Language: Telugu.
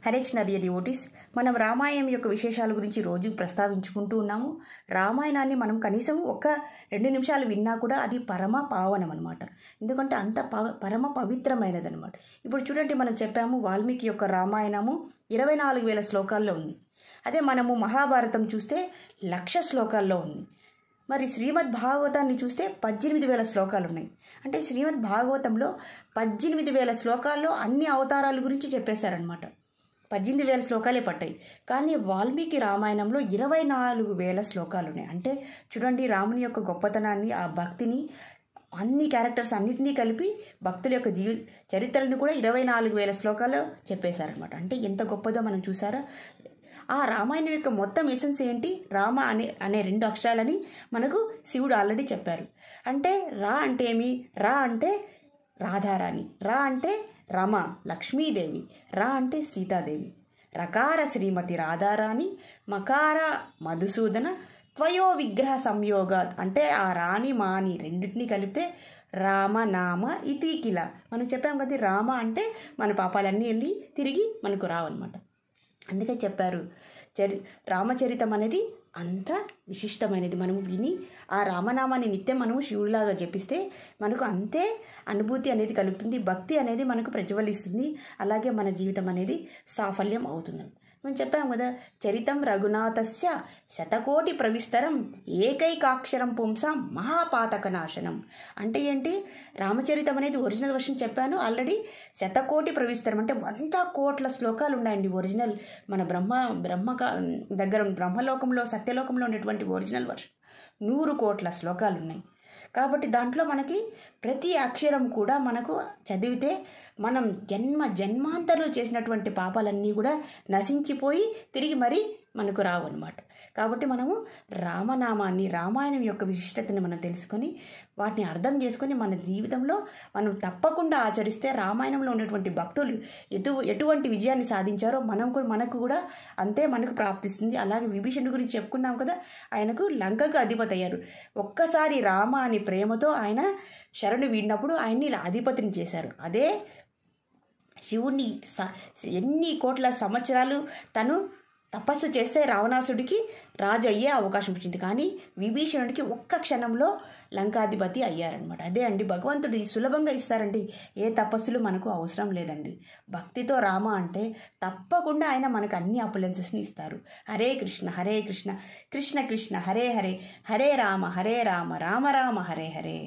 హరే కృష్ణ డియర్ డివోటీస్, మనం రామాయణం యొక్క విశేషాల గురించి రోజు ప్రస్తావించుకుంటూ ఉన్నాము. రామాయణాన్ని మనం కనీసం 1-2 నిమిషాలు విన్నా కూడా అది పరమ పావనం అనమాట. ఎందుకంటే అంత పరమ పవిత్రమైనది అనమాట. ఇప్పుడు చూడండి, మనం చెప్పాము వాల్మీకి యొక్క రామాయణము 24,000 శ్లోకాల్లో ఉంది. అదే మనము మహాభారతం చూస్తే 1,00,000 శ్లోకాల్లో ఉంది. మరి శ్రీమద్ భాగవతాన్ని చూస్తే 18,000 శ్లోకాలు ఉన్నాయి. అంటే శ్రీమద్ భాగవతంలో 18,000 శ్లోకాల్లో అన్ని అవతారాల గురించి చెప్పేశారనమాట. 18,000 శ్లోకాలే పట్టాయి. కానీ వాల్మీకి రామాయణంలో 24,000 శ్లోకాలు ఉన్నాయి. అంటే చూడండి, రాముని యొక్క గొప్పతనాన్ని, ఆ భక్తిని, అన్ని క్యారెక్టర్స్ అన్నిటినీ కలిపి భక్తుల యొక్క చరిత్రను కూడా 24,000 శ్లోకాలు చెప్పేశారనమాట. అంటే ఎంత గొప్పదో మనం చూసారా. ఆ రామాయణం యొక్క మొత్తం ఎసెన్స్ ఏంటి? రామ అనే 2 అక్షరాలని మనకు శివుడు ఆల్రెడీ చెప్పారు. అంటే రా అంటే ఏమి? రా అంటే రాధారాణి, రా అంటే రమ లక్ష్మీదేవి, రా అంటే సీతాదేవి, రకార శ్రీమతి రాధారాణి, మకార మధుసూదన, త్వయో విగ్రహ సంయోగాత్ అంటే ఆ రాణి మాని రెండింటినీ కలిపితే రామనామ ఇతి కిల. మనం చెప్పాం కదా, రామ అంటే మన పాపాలన్నీ వెళ్ళి తిరిగి మనకు రావన్నమాట. అందుకే చెప్పారు రామచరితం అనేది అంత విశిష్టమైనది. మనము విని ఆ రామనామాన్ని నిత్యం మనము శివుడిలాగా జపిస్తే మనకు అంతే అనుభూతి అనేది కలుగుతుంది, భక్తి అనేది మనకు ప్రజ్వలిస్తుంది, అలాగే మన జీవితం అనేది సాఫల్యం అవుతుంది. మనం చెప్పాం కదా, చరితం రఘునాథస్య శతకోటి ప్రవిస్తరం ఏకైకాక్షరం పుంసాం మహాపాతక నాశనం. అంటే ఏంటి? రామచరితం అనేది ఒరిజినల్ వర్షన్ చెప్పాను ఆల్రెడీ. శతకోటి ప్రవిస్తరం అంటే 100 కోట్ల శ్లోకాలు ఉన్నాయండి. ఒరిజినల్ మన బ్రహ్మలోకంలో సత్యలోకంలో ఉన్నటువంటి ఒరిజినల్ వర్షన్ 100 కోట్ల శ్లోకాలు ఉన్నాయి. కాబట్టి దాంట్లో మనకి ప్రతి అక్షరం కూడా మనకు చదివితే మనం జన్మాంతరాలు చేసినటువంటి పాపాలన్నీ కూడా నశించిపోయి తిరిగి మరి మనకు రావు అనమాట. కాబట్టి మనము రామనామాన్ని, రామాయణం యొక్క విశిష్టతని మనం తెలుసుకొని వాటిని అర్థం చేసుకొని మన జీవితంలో మనం తప్పకుండా ఆచరిస్తే రామాయణంలో ఉన్నటువంటి భక్తులు ఎటువంటి విజయాన్ని సాధించారో మనకు కూడా అంతే మనకు ప్రాప్తిస్తుంది. అలాగే విభీషణుడి గురించి చెప్పుకున్నాం కదా, ఆయనకు లంకకు అధిపతి అయ్యారు. ఒక్కసారి రామ అని ప్రేమతో ఆయన శరణు వీడినప్పుడు ఆయన్ని అధిపతిని చేశారు. అదే శివుణ్ణి ఎన్ని కోట్ల సంవత్సరాలు తను తపస్సు చేస్తే రావణాసుడికి రాజు అయ్యే అవకాశం వచ్చింది. కానీ విభీషణుడికి ఒక్క క్షణంలో లంకాధిపతి అయ్యారనమాట. అదే అండి, భగవంతుడు సులభంగా ఇస్తారండి. ఏ తపస్సులు మనకు అవసరం లేదండి. భక్తితో రామ అంటే తప్పకుండా ఆయన మనకు అన్ని అపులెన్సెస్ని ఇస్తారు. హరే కృష్ణ హరే కృష్ణ కృష్ణ కృష్ణ హరే హరే, హరే రామ రామ రామ హరే హరే.